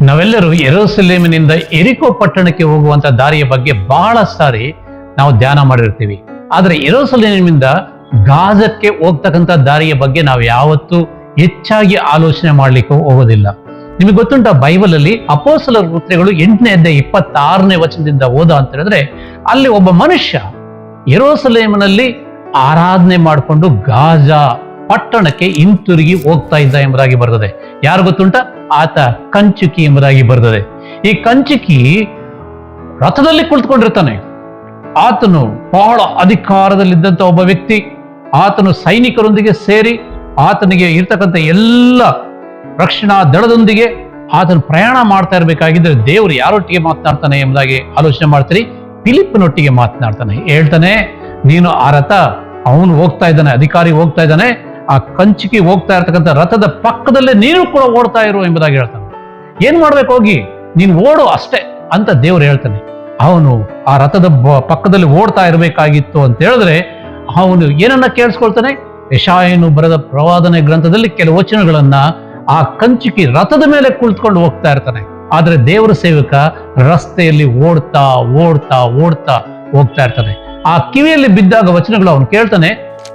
ನಾವೆಲ್ಲರೂ ಯೆರೂಸಲೇಮಿನಿಂದ ಯೆರಿಕೋ ಪಟ್ಟಣಕ್ಕೆ ಹೋಗುವಂತ ದಾರಿಯ ಬಗ್ಗೆ ಬಹಳ ಸಾರಿ ನಾವು ಧ್ಯಾನ ಮಾಡಿರ್ತೀವಿ. ಆದ್ರೆ ಯೆರೂಸಲೇಮಿನಿಂದ ಗಾಜಕ್ಕೆ ಹೋಗ್ತಕ್ಕಂಥ ದಾರಿಯ ಬಗ್ಗೆ ನಾವು ಯಾವತ್ತೂ ಹೆಚ್ಚಾಗಿ ಆಲೋಚನೆ ಮಾಡ್ಲಿಕ್ಕೆ ಹೋಗೋದಿಲ್ಲ. ನಿಮಗೆ ಗೊತ್ತುಂಟ, ಬೈಬಲ್ ಅಲ್ಲಿ ಅಪೊಸ್ತಲರ ಕೃತ್ಯಗಳು 8ನೇ ಅಧ್ಯಾಯ 26ನೇ ವಚನದಿಂದ ಓದ ಅಂತ ಹೇಳಿದ್ರೆ, ಅಲ್ಲಿ ಒಬ್ಬ ಮನುಷ್ಯ ಯೆರೂಸಲೇಮಿನಲ್ಲಿ ಆರಾಧನೆ ಮಾಡಿಕೊಂಡು ಗಾಜಾ ಪಟ್ಟಣಕ್ಕೆ ಹಿಂತಿರುಗಿ ಹೋಗ್ತಾ ಇದ್ದ ಎಂಬುದಾಗಿ ಬರ್ತದೆ. ಯಾರು ಗೊತ್ತುಂಟ? ಆತ ಕಂಚುಕಿ ಎಂಬುದಾಗಿ ಬರ್ತದೆ. ಈ ಕಂಚುಕಿ ರಥದಲ್ಲಿ ಕುಳಿತುಕೊಂಡಿರ್ತಾನೆ. ಆತನು ಬಹಳ ಅಧಿಕಾರದಲ್ಲಿದ್ದಂತ ಒಬ್ಬ ವ್ಯಕ್ತಿ. ಆತನು ಸೈನಿಕರೊಂದಿಗೆ ಸೇರಿ ಆತನಿಗೆ ಇರ್ತಕ್ಕಂಥ ಎಲ್ಲ ರಕ್ಷಣಾ ದಳದೊಂದಿಗೆ ಆತನು ಪ್ರಯಾಣ ಮಾಡ್ತಾ ಇರಬೇಕಾಗಿದ್ರೆ ದೇವರು ಯಾರೊಟ್ಟಿಗೆ ಮಾತನಾಡ್ತಾನೆ ಎಂಬುದಾಗಿ ಆಲೋಚನೆ ಮಾಡ್ತೀರಿ. ಫಿಲಿಪ್ಪನೊಟ್ಟಿಗೆ ಮಾತನಾಡ್ತಾನೆ. ಹೇಳ್ತಾನೆ, ನೀನು ಆ ರಥ, ಅವನು ಹೋಗ್ತಾ ಇದ್ದಾನೆ, ಅಧಿಕಾರಿ ಹೋಗ್ತಾ ಇದ್ದಾನೆ, ಆ ಕಂಚಿಗೆ ಹೋಗ್ತಾ ಇರ್ತಕ್ಕಂಥ ರಥದ ಪಕ್ಕದಲ್ಲೇ ನೀನು ಕೂಡ ಓಡ್ತಾ ಇರು ಎಂಬುದಾಗಿ ಹೇಳ್ತಾನೆ. ಏನ್ ಮಾಡ್ಬೇಕು? ಹೋಗಿ ನೀನು ಓಡು ಅಷ್ಟೇ ಅಂತ ದೇವ್ರು ಹೇಳ್ತಾನೆ. ಅವನು ಆ ರಥದ ಪಕ್ಕದಲ್ಲಿ ಓಡ್ತಾ ಇರಬೇಕಾಗಿತ್ತು ಅಂತ ಹೇಳಿದ್ರೆ ಅವನು ಏನನ್ನ ಕೇಳಿಸ್ಕೊಳ್ತಾನೆ? ಯೆಶಾಯನು ಬರೆದ ಪ್ರವಾದನೆ ಗ್ರಂಥದಲ್ಲಿ ಕೆಲವು ವಚನಗಳನ್ನ ಆ ಕಂಚುಕಿ ರಥದ ಮೇಲೆ ಕುಳಿತುಕೊಂಡು ಹೋಗ್ತಾ ಇರ್ತಾನೆ. ಆದ್ರೆ ದೇವರ ಸೇವಕ ರಸ್ತೆಯಲ್ಲಿ ಓಡ್ತಾ ಓಡ್ತಾ ಓಡ್ತಾ ಹೋಗ್ತಾ ಇರ್ತಾನೆ. ಆ ಕಿವಿಯಲ್ಲಿ ಬಿದ್ದಾಗ ವಚನಗಳು ಅವನು ಕೇಳ್ತಾನೆ,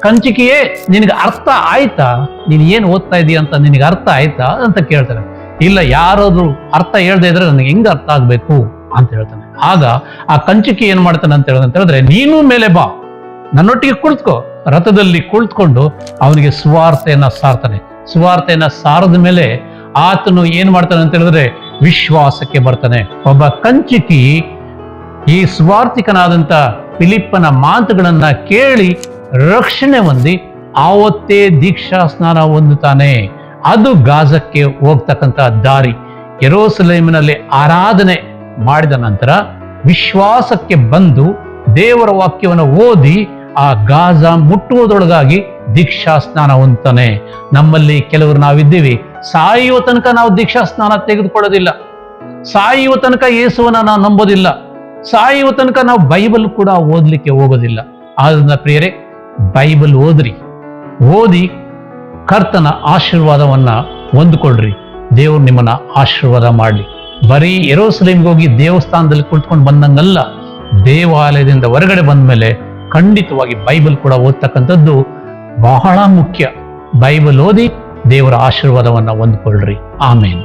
ಕಂಚಿಕೆಯೇ, ನಿನಗೆ ಅರ್ಥ ಆಯ್ತಾ? ನೀನು ಏನು ಓದ್ತಾ ಇದೀಯ ಅಂತ ನಿನಗೆ ಅರ್ಥ ಆಯ್ತಾ ಅಂತ ಕೇಳ್ತಾನೆ. ಇಲ್ಲ, ಯಾರಾದ್ರೂ ಅರ್ಥ ಹೇಳ್ದೆ ಇದ್ರೆ ನನಗೆ ಹೆಂಗ ಅರ್ಥ ಆಗ್ಬೇಕು ಅಂತ ಹೇಳ್ತಾನೆ. ಆಗ ಆ ಕಂಚಿಕೆ ಏನ್ ಮಾಡ್ತಾನೆ ಅಂತ ಹೇಳಿದ್ರೆ, ನೀನು ಮೇಲೆ ಬಾ, ನನ್ನೊಟ್ಟಿಗೆ ಕುಳಿತುಕೋ. ರಥದಲ್ಲಿ ಕುಳಿತುಕೊಂಡು ಅವನಿಗೆ ಸುವಾರ್ತೆಯನ್ನ ಸಾರ್ತಾನೆ. ಸುವಾರ್ತೆಯನ್ನ ಸಾರದ ಮೇಲೆ ಆತನು ಏನ್ ಮಾಡ್ತಾನೆ ಅಂತ ಹೇಳಿದ್ರೆ ವಿಶ್ವಾಸಕ್ಕೆ ಬರ್ತಾನೆ. ಒಬ್ಬ ಕಂಚಿಕಿ ಈ ಸುವಾರ್ತಿಕನಾದಂತ ಫಿಲಿಪ್ಪನ ಮಾತುಗಳನ್ನ ಕೇಳಿ ರಕ್ಷಣೆ ಹೊಂದಿ ಆವತ್ತೇ ದೀಕ್ಷಾ ಸ್ನಾನ ಹೊಂದುತ್ತಾನೆ. ಅದು ಗಾಜಕ್ಕೆ ಹೋಗ್ತಕ್ಕಂಥ ದಾರಿ. ಯೆರೂಸಲೇಮಿನಲ್ಲಿ ಆರಾಧನೆ ಮಾಡಿದ ನಂತರ ವಿಶ್ವಾಸಕ್ಕೆ ಬಂದು ದೇವರ ವಾಕ್ಯವನ್ನು ಓದಿ ಆ ಗಾಜಾ ಮುಟ್ಟುವುದರೊಳಗಾಗಿ ದೀಕ್ಷಾ ಸ್ನಾನ ಹೊಂದ್ತಾನೆ. ನಮ್ಮಲ್ಲಿ ಕೆಲವರು ನಾವಿದ್ದೀವಿ, ಸಾಯುವ ತನಕ ನಾವು ದೀಕ್ಷಾ ಸ್ನಾನ ತೆಗೆದುಕೊಳ್ಳೋದಿಲ್ಲ, ಸಾಯುವ ತನಕ ಯೇಸುವನ್ನ ನಾವು ನಂಬೋದಿಲ್ಲ, ಸಾಯುವ ತನಕ ನಾವು ಬೈಬಲ್ ಕೂಡ ಓದ್ಲಿಕ್ಕೆ ಹೋಗೋದಿಲ್ಲ. ಆದ್ರಿಂದ ಪ್ರಿಯರೇ, ಬೈಬಲ್ ಓದಿ ಕರ್ತನ ಆಶೀರ್ವಾದವನ್ನ ಹೊಂದ್ಕೊಳ್ರಿ. ದೇವ್ರು ನಿಮ್ಮನ್ನ ಆಶೀರ್ವಾದ ಮಾಡಲಿ. ಬರೀ ಯೆರೂಸಲೇಮಿಗೆ ಹೋಗಿ ದೇವಸ್ಥಾನದಲ್ಲಿ ಕುಳಿತುಕೊಂಡು ಬಂದಂಗಲ್ಲ, ದೇವಾಲಯದಿಂದ ಹೊರಗಡೆ ಬಂದ ಮೇಲೆ ಖಂಡಿತವಾಗಿ ಬೈಬಲ್ ಕೂಡ ಓದ್ತಕ್ಕಂಥದ್ದು ಬಹಳ ಮುಖ್ಯ. ಬೈಬಲ್ ಓದಿ ದೇವರ ಆಶೀರ್ವಾದವನ್ನ ಹೊಂದ್ಕೊಳ್ರಿ. ಆಮೇನ್.